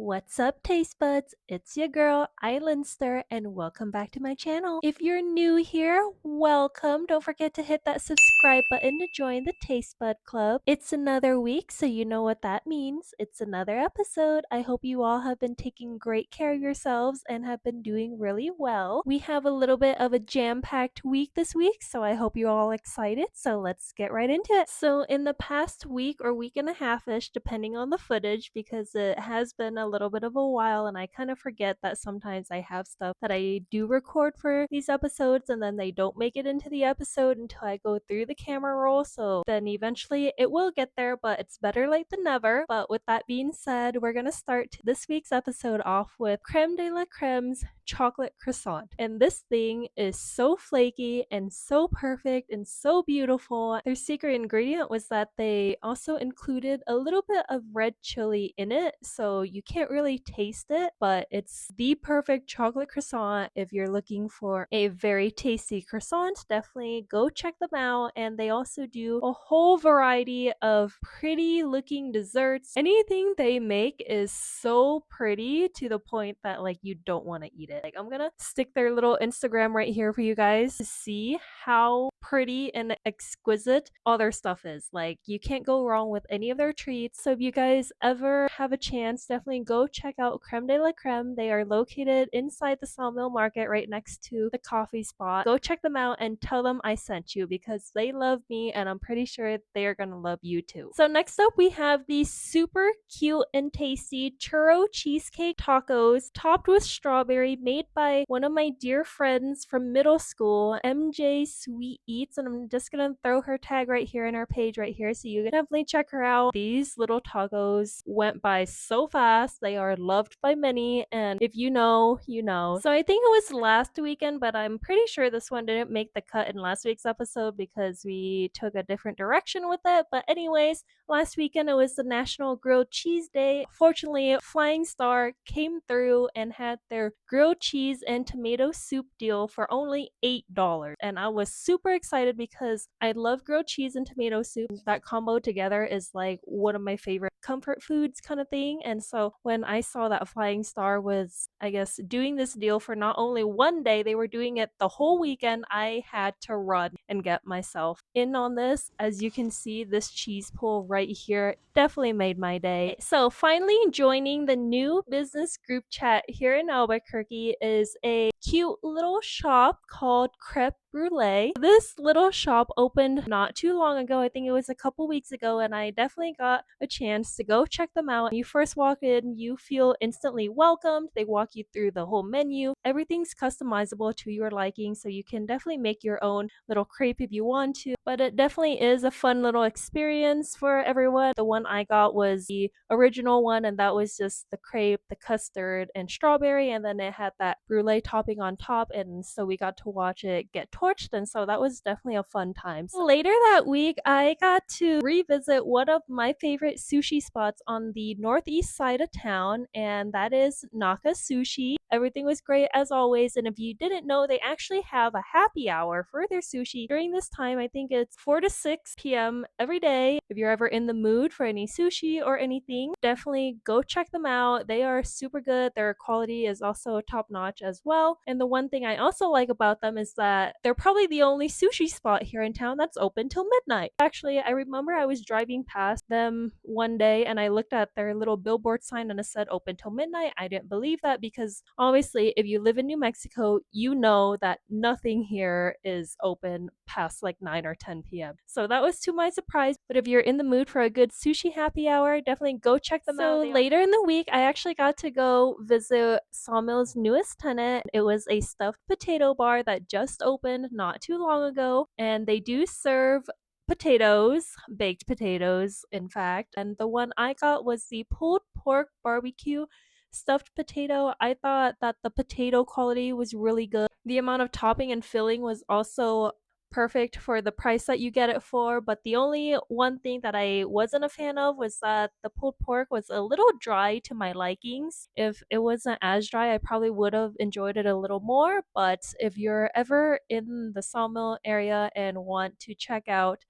What's up, taste buds? It's your girl, ilinsterr, and welcome back to my channel. If you're new here, welcome. Don't forget to hit that subscribe button to join the Taste Bud Club. It's another week, so you know what that means. It's another episode. I hope you all have been taking great care of yourselves and have been doing really well. We have a little bit of a jam-packed week this week, so I hope you're all excited. So let's get right into it. So in the past week or week and a half-ish, depending on the footage, because it has been a little bit of a while and I kind of forget that sometimes I have stuff that I do record for these episodes and then they don't make it into the episode until I go through the camera roll. So then eventually it will get there, but it's better late than never. But with that being said, we're going to start this week's episode off with Creme de la Creme's chocolate croissant. And this thing is so flaky and so perfect and so beautiful. Their secret ingredient was that they also included a little bit of red chili in it, so you can't really taste it, but it's the perfect chocolate croissant. If you're looking for a very tasty croissant, definitely go check them out. And they also do a whole variety of pretty looking desserts. Anything they make is so pretty to the point that like you don't want to eat it. Like I'm gonna stick their little Instagram right here for you guys to see how pretty and exquisite all their stuff is. Like you can't go wrong with any of their treats. So if you guys ever have a chance, definitely go check out Creme de la Creme. They are located inside the Sawmill Market right next to the coffee spot. Go check them out and tell them I sent you because they love me and I'm pretty sure they are gonna love you too. So next up we have these super cute and tasty churro cheesecake tacos topped with strawberry, made by one of my dear friends from middle school, MJ Sweet Eats, and I'm just gonna throw her tag right here in our page right here so you can definitely check her out. These little tacos went by so fast. They are loved by many, and if you know, you know. So I think it was last weekend, but I'm pretty sure this one didn't make the cut in last week's episode because we took a different direction with it. But anyways, last weekend it was the National Grilled Cheese Day. Fortunately, Flying Star came through and had their grilled cheese and tomato soup deal for only $8. And I was super excited because I love grilled cheese and tomato soup. That combo together is like one of my favorite comfort foods kind of thing. And so when I saw that Flying Star was, I guess, doing this deal for not only one day, they were doing it the whole weekend, I had to run and get myself in on this. As you can see, this cheese pull right here definitely made my day. So finally joining the new business group chat here in Albuquerque is a cute little shop called Crepe Brulee. This little shop opened not too long ago. I think it was a couple weeks ago, and I definitely got a chance to go check them out. When you first walk in, you feel instantly welcomed. They walk you through the whole menu. Everything's customizable to your liking, so you can definitely make your own little crepe if you want to. But it definitely is a fun little experience for everyone. The one I got was the original one, and that was just the crepe, the custard, and strawberry, and then it had that brulee topping on top, and so we got to watch it get torched, and so that was definitely a fun time. So later that week, I got to revisit one of my favorite sushi spots on the northeast side of town, and that is Naka Sushi. Everything was great as always, and if you didn't know, they actually have a happy hour for their sushi during this time. I think it's 4 to 6 p.m. every day. If you're ever in the mood for any sushi or anything, definitely go check them out. They are super good. Their quality is also top notch as well. And the one thing I also like about them is that they're probably the only sushi spot here in town that's open till midnight. Actually, I remember I was driving past them one day and I looked at their little billboard sign and it said open till midnight. I didn't believe that because obviously if you live in New Mexico, you know that nothing here is open past like 9 or 10 p.m. So that was to my surprise. But if you're in the mood for a good sushi happy hour, definitely go check them out. So later in the week, I actually got to go visit Sawmill's newest tenant. It was a stuffed potato bar that just opened not too long ago, and they do serve potatoes, baked potatoes, in fact. And the one I got was the pulled pork barbecue stuffed potato. I thought that the potato quality was really good. The amount of topping and filling was also perfect for the price that you get it for, but the only one thing that I wasn't a fan of was that the pulled pork was a little dry to my likings. If it wasn't as dry, I probably would have enjoyed it a little more, but if you're ever in the Sawmill area and want to check out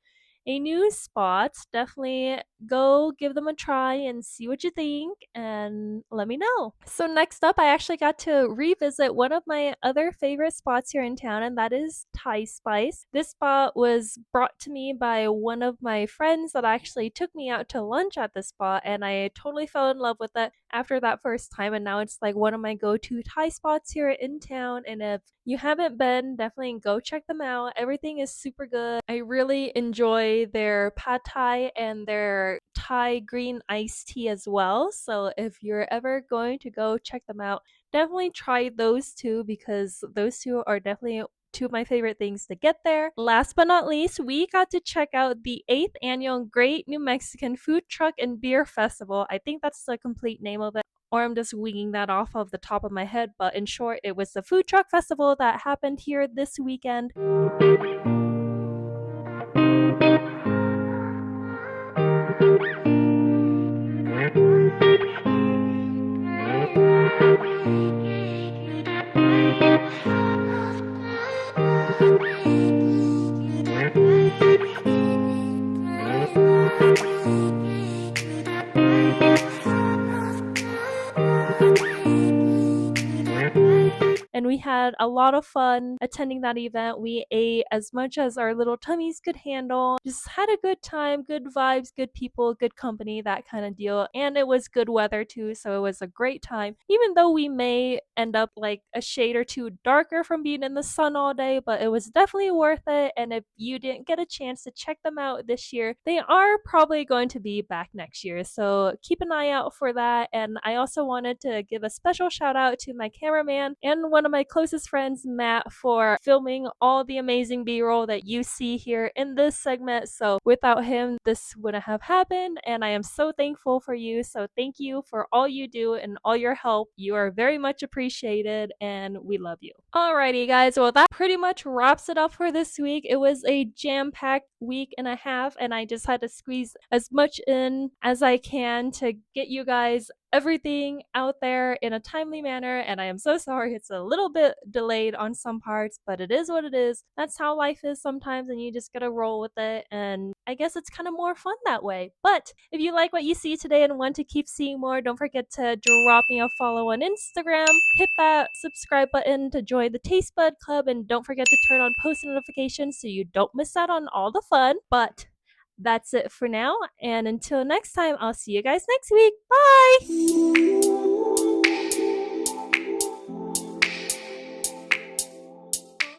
a new spot, definitely go give them a try and see what you think and let me know. So next up, I actually got to revisit one of my other favorite spots here in town, and that is Thai Spice. This spot was brought to me by one of my friends that actually took me out to lunch at this spot, and I totally fell in love with it after that first time, and now it's like one of my go-to Thai spots here in town. And if you haven't been, definitely go check them out. Everything is super good. I really enjoy their pad thai and their Thai green iced tea as well. So if you're ever going to go check them out, definitely try those two because those two are definitely two of my favorite things to get there. Last but not least, we got to check out the 8th annual Great New Mexican Food Truck and Beer Festival. I think that's the complete name of it, or I'm just winging that off of the top of my head, but in short, it was the food truck festival that happened here this weekend. And we had a lot of fun attending that event. We ate as much as our little tummies could handle. Just had a good time, good vibes, good people, good company, that kind of deal. And it was good weather too, so it was a great time. Even though we may end up like a shade or two darker from being in the sun all day, but it was definitely worth it. And if you didn't get a chance to check them out this year, they are probably going to be back next year. So keep an eye out for that. And I also wanted to give a special shout out to my cameraman and one of my closest friends, Matt, for filming all the amazing B-roll that you see here in this segment. So without him, this wouldn't have happened, and I am so thankful for you. So thank you for all you do and all your help. You are very much appreciated, and we love you. Alrighty, guys. Well, that pretty much wraps it up for this week. It was a jam-packed week and a half, and I just had to squeeze as much in as I can to get you guys everything out there in a timely manner, and I am so sorry it's a little bit delayed on some parts, but it is what it is. That's how life is sometimes, and you just gotta roll with it, and I guess it's kind of more fun that way. But if you like what you see today and want to keep seeing more, don't forget to drop me a follow on Instagram, hit that subscribe button to join the Taste Bud Club, and don't forget to turn on post notifications so you don't miss out on all the fun. But that's it for now, and until next time, I'll see you guys next week. Bye!